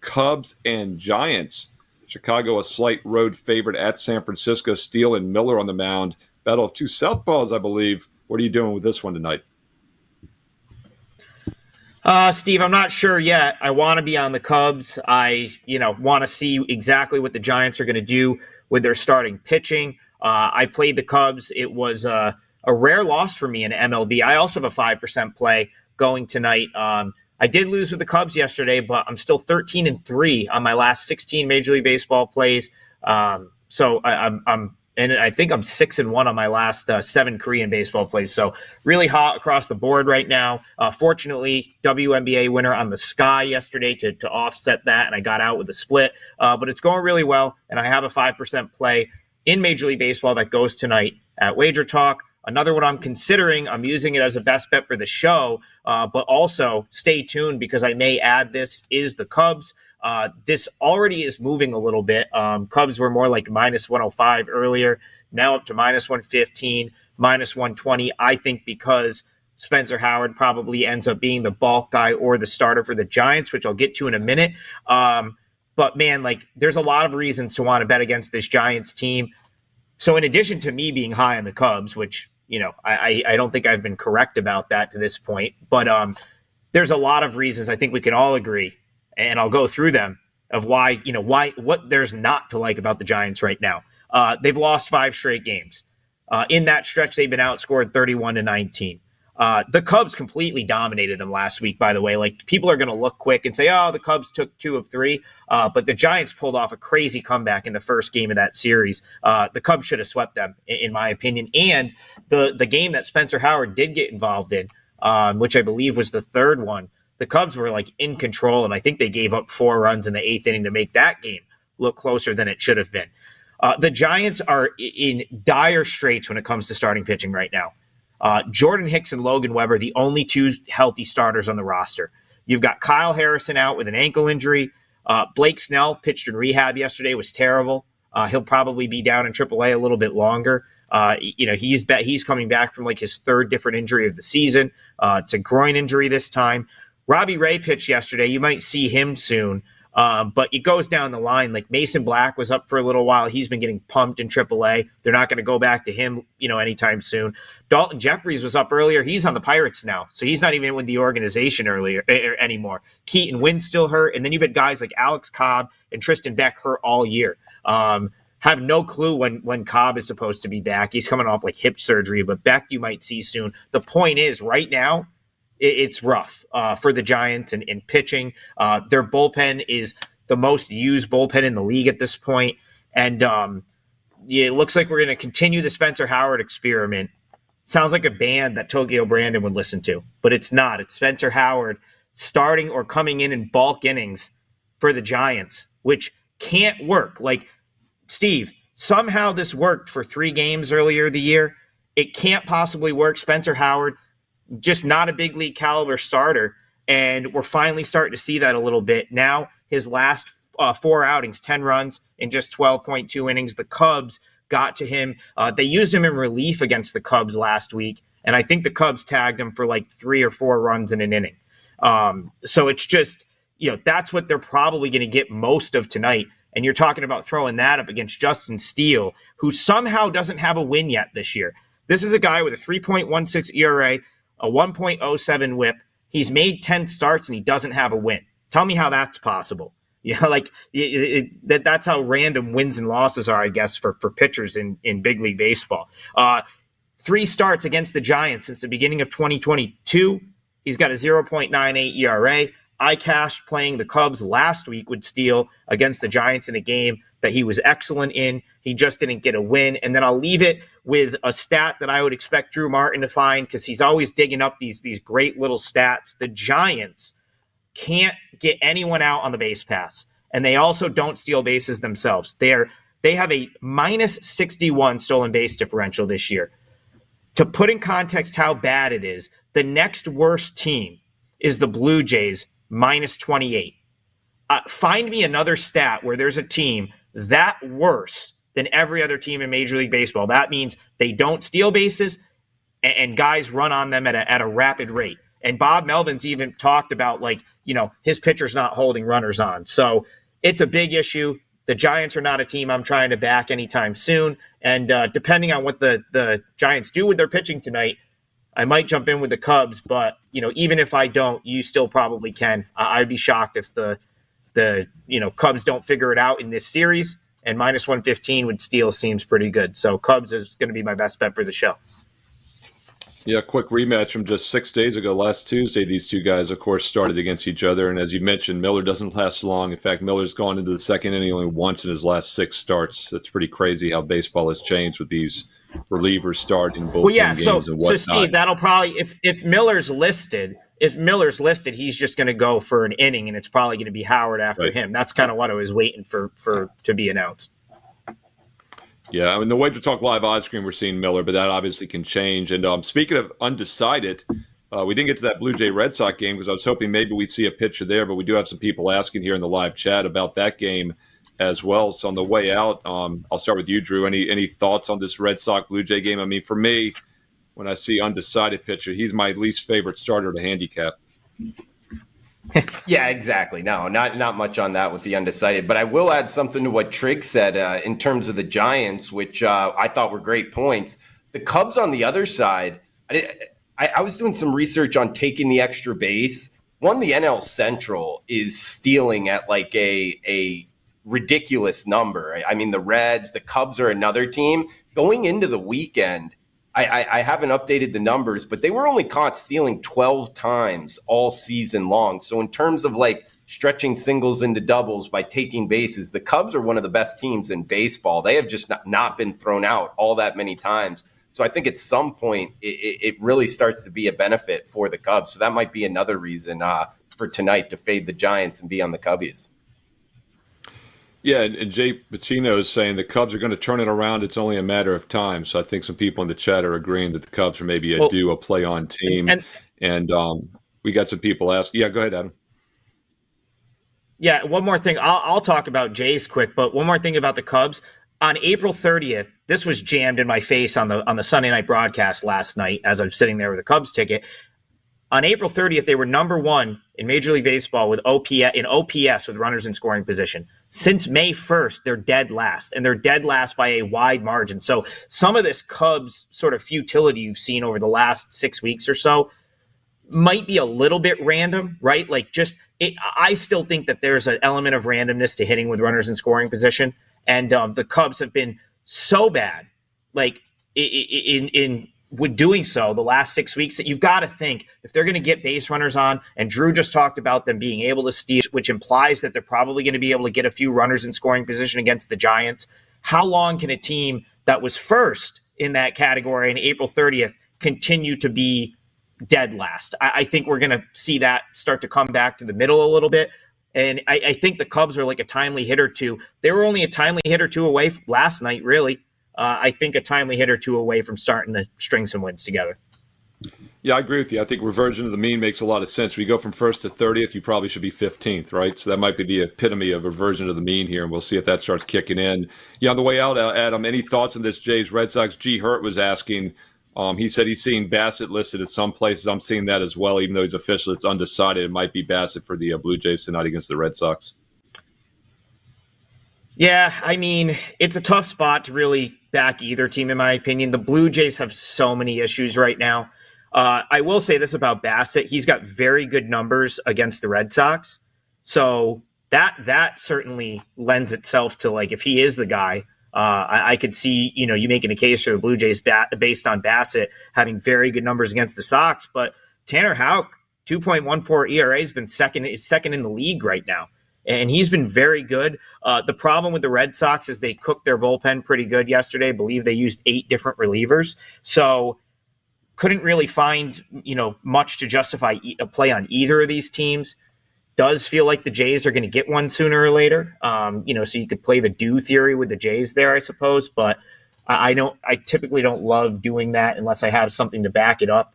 Cubs and Giants. Chicago, a slight road favorite at San Francisco. Steele and Miller on the mound. Battle of two southpaws, I believe. What are you doing with this one tonight? Steve, I'm not sure yet. I want to be on the Cubs. I, want to see exactly what the Giants are going to do with their starting pitching. I played the Cubs. It was a rare loss for me in MLB. I also have a 5% play going tonight. I did lose with the Cubs yesterday, but I'm still 13-3 on my last 16 Major League Baseball plays. So I think I'm 6-1 on my last 7 Korean baseball plays. So really hot across the board right now. Fortunately, WNBA winner on the Sky yesterday to offset that, and I got out with a split. But it's going really well, and I have a 5% play in Major League Baseball that goes tonight at WagerTalk. Another one I'm considering, I'm using it as a best bet for the show, but also stay tuned because I may add this, is the Cubs. This already is moving a little bit. Cubs were more like minus 105 earlier, now up to minus 115, minus 120. I think because Spencer Howard probably ends up being the bulk guy or the starter for the Giants, which I'll get to in a minute. But man, there's a lot of reasons to want to bet against this Giants team. So in addition to me being high on the Cubs, which, I don't think I've been correct about that to this point, but there's a lot of reasons I think we can all agree, and I'll go through them, of why what there's not to like about the Giants right now. They've lost 5 straight games. In that stretch, they've been outscored 31-19. The Cubs completely dominated them last week, by the way. People are going to look quick and say, oh, the Cubs took 2 of 3. But the Giants pulled off a crazy comeback in the first game of that series. The Cubs should have swept them, in my opinion. And the game that Spencer Howard did get involved in, which I believe was the third one, the Cubs were in control. And I think they gave up 4 runs in the 8th inning to make that game look closer than it should have been. The Giants are in dire straits when it comes to starting pitching right now. Jordan Hicks and Logan Weber, the only 2 healthy starters on the roster. You've got Kyle Harrison out with an ankle injury. Blake Snell pitched in rehab yesterday, was terrible. He'll probably be down in AAA a little bit longer. He's coming back from his 3rd different injury of the season. It's a groin injury this time. Robbie Ray pitched yesterday. You might see him soon. But it goes down the line. Mason Black was up for a little while. He's been getting pumped in AAA. They're not going to go back to him, anytime soon. Dalton Jeffries was up earlier. He's on the Pirates now, so he's not even with the organization anymore. Keaton Wynn's still hurt, and then you've had guys like Alex Cobb and Tristan Beck hurt all year. Have no clue when Cobb is supposed to be back. He's coming off hip surgery, but Beck you might see soon. The point is, right now, it's rough for the Giants in pitching. Their bullpen is the most used bullpen in the league at this point. And it looks like we're going to continue the Spencer Howard experiment. Sounds like a band that Tokyo Brandon would listen to, but it's not. It's Spencer Howard starting or coming in bulk innings for the Giants, which can't work. Steve, somehow this worked for 3 games earlier the year. It can't possibly work. Spencer Howard, just not a big league caliber starter, and we're finally starting to see that a little bit. Now, his last 4 outings, 10 runs in just 12.2 innings. The Cubs got to him. They used him in relief against the Cubs last week, and I think the Cubs tagged him for 3 or 4 runs in an inning. So it's just, that's what they're probably going to get most of tonight. And you're talking about throwing that up against Justin Steele, who somehow doesn't have a win yet this year. This is a guy with a 3.16 ERA, a 1.07 whip. He's made 10 starts and he doesn't have a win. Tell me how that's possible. That's how random wins and losses are, I guess, for pitchers in big league baseball. 3 starts against the Giants since the beginning of 2022. He's got a 0.98 ERA. I cashed playing the Cubs last week with Steele against the Giants in a game that he was excellent in. He just didn't get a win. And then I'll leave it with a stat that I would expect Drew Martin to find, because he's always digging up these great little stats. The Giants can't get anyone out on the base paths, and they also don't steal bases themselves. They have a minus 61 stolen base differential this year. To put in context how bad it is, the next worst team is the Blue Jays, minus 28. Find me another stat where there's a team that worse than every other team in Major League Baseball. That means they don't steal bases and guys run on them at a rapid rate. And Bob Melvin's even talked about, his pitcher's not holding runners on. So it's a big issue. The Giants are not a team I'm trying to back anytime soon. And depending on what the Giants do with their pitching tonight, I might jump in with the Cubs, but even if I don't, you still probably can. I'd be shocked if the Cubs don't figure it out in this series. And minus 115 with Steele seems pretty good. So Cubs is going to be my best bet for the show. Yeah, quick rematch from just 6 days ago. Last Tuesday, these two guys, of course, started against each other. And as you mentioned, Miller doesn't last long. In fact, Miller's gone into the second inning only once in his last 6 starts. That's pretty crazy how baseball has changed with these relievers starting both games and whatnot. So Steve, that'll probably if Miller's listed, he's just going to go for an inning, and it's probably going to be Howard after him. That's kind of what I was waiting for to be announced. Yeah, I mean, the WagerTalk live odds screen, we're seeing Miller, but that obviously can change. And speaking of undecided, we didn't get to that Blue Jay Red Sox game because I was hoping maybe we'd see a pitcher there, but we do have some people asking here in the live chat about that game as well. So on the way out, I'll start with you, Drew. Any thoughts on this Red Sox Blue Jay game? I mean, for me, when I see undecided pitcher, he's my least favorite starter to handicap. Yeah, exactly. No, not much on that with the undecided. But I will add something to what Trigg said in terms of the Giants, which I thought were great points. The Cubs on the other side, I was doing some research on taking the extra base. One, the NL Central is stealing at like a ridiculous number. I mean, the Reds, the Cubs are another team. Going into the weekend, I haven't updated the numbers, but they were only caught stealing 12 times all season long. So in terms of like stretching singles into doubles by taking bases, the Cubs are one of the best teams in baseball. They have just not been thrown out all that many times. So I think at some point it really starts to be a benefit for the Cubs. So that might be another reason for tonight to fade the Giants and be on the Cubbies. Yeah, and Jay Pacino is saying the Cubs are going to turn it around. It's only a matter of time. So I think some people in the chat are agreeing that the Cubs are maybe a play-on team. And we got some people asking. Yeah, go ahead, Adam. Yeah, one more thing. I'll talk about Jays quick, but one more thing about the Cubs. On April 30th, this was jammed in my face on the Sunday night broadcast last night as I'm sitting there with a Cubs ticket. On April 30th, they were number 1 in Major League Baseball with OPS with runners in scoring position. Since May 1st, they're dead last, and they're dead last by a wide margin. So some of this Cubs sort of futility you've seen over the last 6 weeks or so might be a little bit random, right? I still think that there's an element of randomness to hitting with runners in scoring position, and the Cubs have been so bad, with doing so the last 6 weeks, that you've got to think if they're going to get base runners on, and Drew just talked about them being able to steal, which implies that they're probably going to be able to get a few runners in scoring position against the Giants. How long can a team that was first in that category on April 30th continue to be dead last? I think we're going to see that start to come back to the middle a little bit. And I think the Cubs are like a timely hit or two. They were only a timely hit or two away last night, really. I think a timely hit or two away from starting to string some wins together. Yeah, I agree with you. I think reversion to the mean makes a lot of sense. When you go from 1st to 30th, you probably should be 15th, right? So that might be the epitome of reversion to the mean here, and we'll see if that starts kicking in. Yeah, on the way out, Adam, any thoughts on this Jays Red Sox? G. Hurt was asking. He said he's seeing Bassett listed at some places. I'm seeing that as well, even though he's official. It's undecided. It might be Bassett for the Blue Jays tonight against the Red Sox. Yeah, I mean, it's a tough spot to really back either team, in my opinion. The Blue Jays have so many issues right now. I will say this about Bassett. He's got very good numbers against the Red Sox. So that certainly lends itself to, like, if he is the guy, I could see, you making a case for the Blue Jays based on Bassett having very good numbers against the Sox. But Tanner Houck, 2.14 ERA, has been second in the league right now. And he's been very good. The problem with the Red Sox is they cooked their bullpen pretty good yesterday. I believe they used 8 different relievers. So couldn't really find, much to justify a play on either of these teams. Does feel like the Jays are going to get one sooner or later. So you could play the do theory with the Jays there, I suppose. But I typically don't love doing that unless I have something to back it up.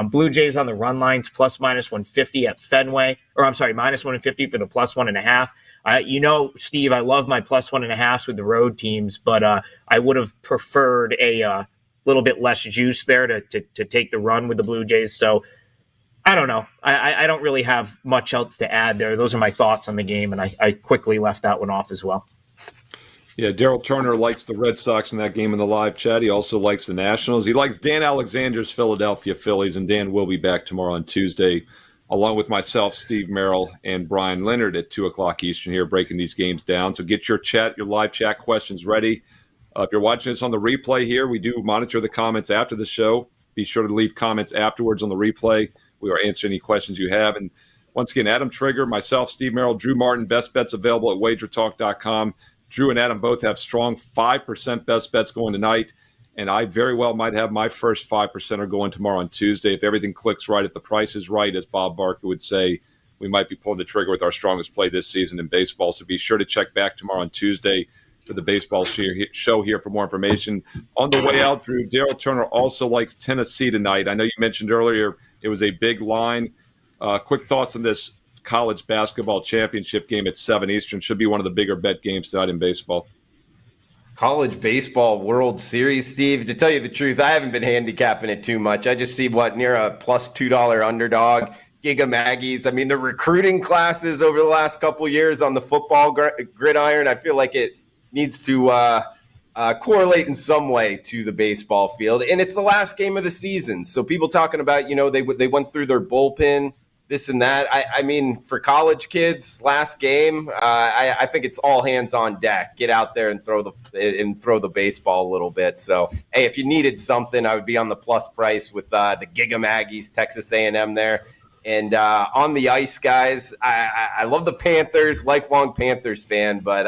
Blue Jays on the run lines, plus minus 150 at Fenway, or I'm sorry, minus 150 for the plus 1.5. Steve, I love my plus 1.5s with the road teams, but I would have preferred a little bit less juice there to take the run with the Blue Jays. So I don't know. I don't really have much else to add there. Those are my thoughts on the game, and I quickly left that one off as well. Yeah, Daryl Turner likes the Red Sox in that game in the live chat. He also likes the Nationals. He likes Dan Alexander's Philadelphia Phillies, and Dan will be back tomorrow on Tuesday, along with myself, Steve Merrill, and Brian Leonard at 2 o'clock Eastern here, breaking these games down. So get your live chat questions ready. If you're watching this on the replay here, we do monitor the comments after the show. Be sure to leave comments afterwards on the replay. We will answer any questions you have. And once again, Adam Trigger, myself, Steve Merrill, Drew Martin, best bets available at WagerTalk.com. Drew and Adam both have strong 5% best bets going tonight, and I very well might have my first 5%er going tomorrow on Tuesday. If everything clicks right, if the price is right, as Bob Barker would say, we might be pulling the trigger with our strongest play this season in baseball. So be sure to check back tomorrow on Tuesday for the baseball show here for more information. On the way out, Drew, Daryl Turner also likes Tennessee tonight. I know you mentioned earlier it was a big line. Quick thoughts on this college basketball championship game at 7 Eastern. Should be one of the bigger bet games tonight in baseball. College baseball World Series, Steve. To tell you the truth, I haven't been handicapping it too much. I just see near a plus $2 underdog. Giga Maggies. I mean, the recruiting classes over the last couple of years on the football gridiron, I feel like it needs to correlate in some way to the baseball field. And it's the last game of the season. So people talking about, they went through their bullpen, this and that. I mean, for college kids, last game, I think it's all hands on deck. Get out there and throw the baseball a little bit. So, hey, if you needed something, I would be on the plus price with the Giga Maggies, Texas A&M there. And on the ice, guys, I love the Panthers, lifelong Panthers fan, but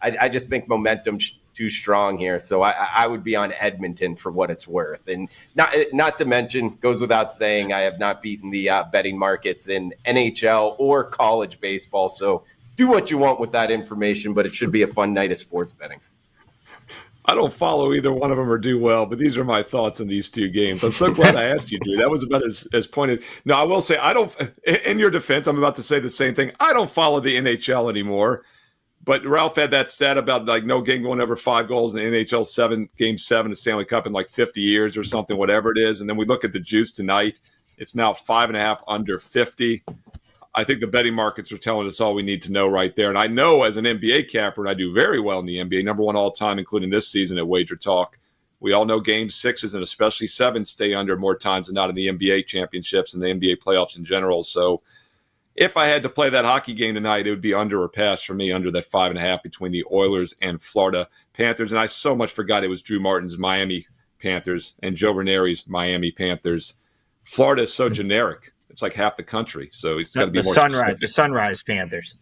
I just think momentum's too strong here. So I would be on Edmonton for what it's worth. And not to mention, goes without saying, I have not beaten the betting markets in NHL or college baseball. So do what you want with that information, but it should be a fun night of sports betting. I don't follow either one of them or do well, but these are my thoughts on these two games. I'm so glad I asked you, Drew. That was about as pointed. Now, I will say, I don't, in your defense, I'm about to say the same thing. I don't follow the NHL anymore. But Ralph had that stat about like no game going over 5 goals in the NHL game 7 of Stanley Cup in like 50 years or something, whatever it is. And then we look at the juice tonight. It's now 5.5 under 50. I think the betting markets are telling us all we need to know right there. And I know as an NBA capper, and I do very well in the NBA, number one all time, including this season at WagerTalk. We all know game 6s and especially 7s stay under more times than not in the NBA championships and the NBA playoffs in general. So if I had to play that hockey game tonight, it would be under or pass for me, under that 5.5 between the Oilers and Florida Panthers. And I so much forgot it was Drew Martin's Miami Panthers and Joe Ranieri's Miami Panthers. Florida is so generic. It's like half the country. So it's got to be more specific. The Sunrise Panthers.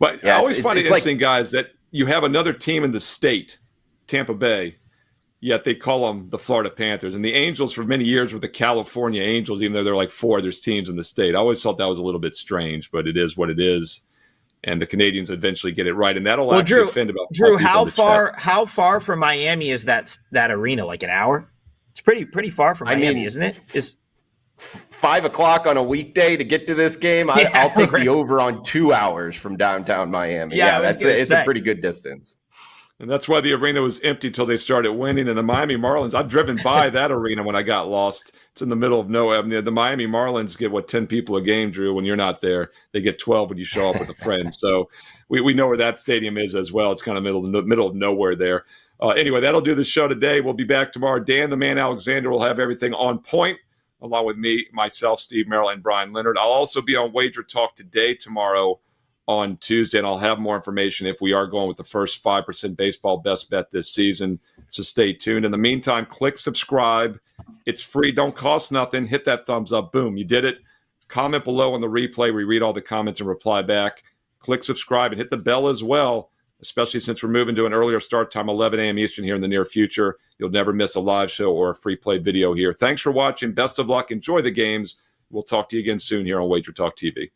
But yeah, I always find it interesting, guys, that you have another team in the state, Tampa Bay, yet they call them the Florida Panthers. And the Angels for many years were the California Angels, even though they're like 4 other teams in the state. I always thought that was a little bit strange, but it is what it is. And the Canadians eventually get it right. And that'll actually offend about Drew, how far from Miami is that arena? Like an hour? It's pretty far from Miami, isn't it? Is 5 o'clock on a weekday to get to this game? I'll take the over on 2 hours from downtown Miami. Yeah, it's a pretty good distance. And that's why the arena was empty till they started winning. And the Miami Marlins, I've driven by that arena when I got lost. It's in the middle of nowhere. I mean, the Miami Marlins get, 10 people a game, Drew, when you're not there. They get 12 when you show up with a friend. So we know where that stadium is as well. It's kind of middle of nowhere there. Anyway, that'll do the show today. We'll be back tomorrow. Dan, the man Alexander, will have everything on point, along with me, myself, Steve Merrill, and Brian Leonard. I'll also be on Wager Talk today, tomorrow, on Tuesday, and I'll have more information if we are going with the first 5% baseball best bet this season. So stay tuned. In the meantime, click subscribe. It's free. Don't cost nothing. Hit that thumbs up. Boom. You did it. Comment below on the replay. We read all the comments and reply back. Click subscribe and hit the bell as well, especially since we're moving to an earlier start time, 11 a.m. Eastern here in the near future. You'll never miss a live show or a free play video here. Thanks for watching. Best of luck. Enjoy the games. We'll talk to you again soon here on WagerTalk TV.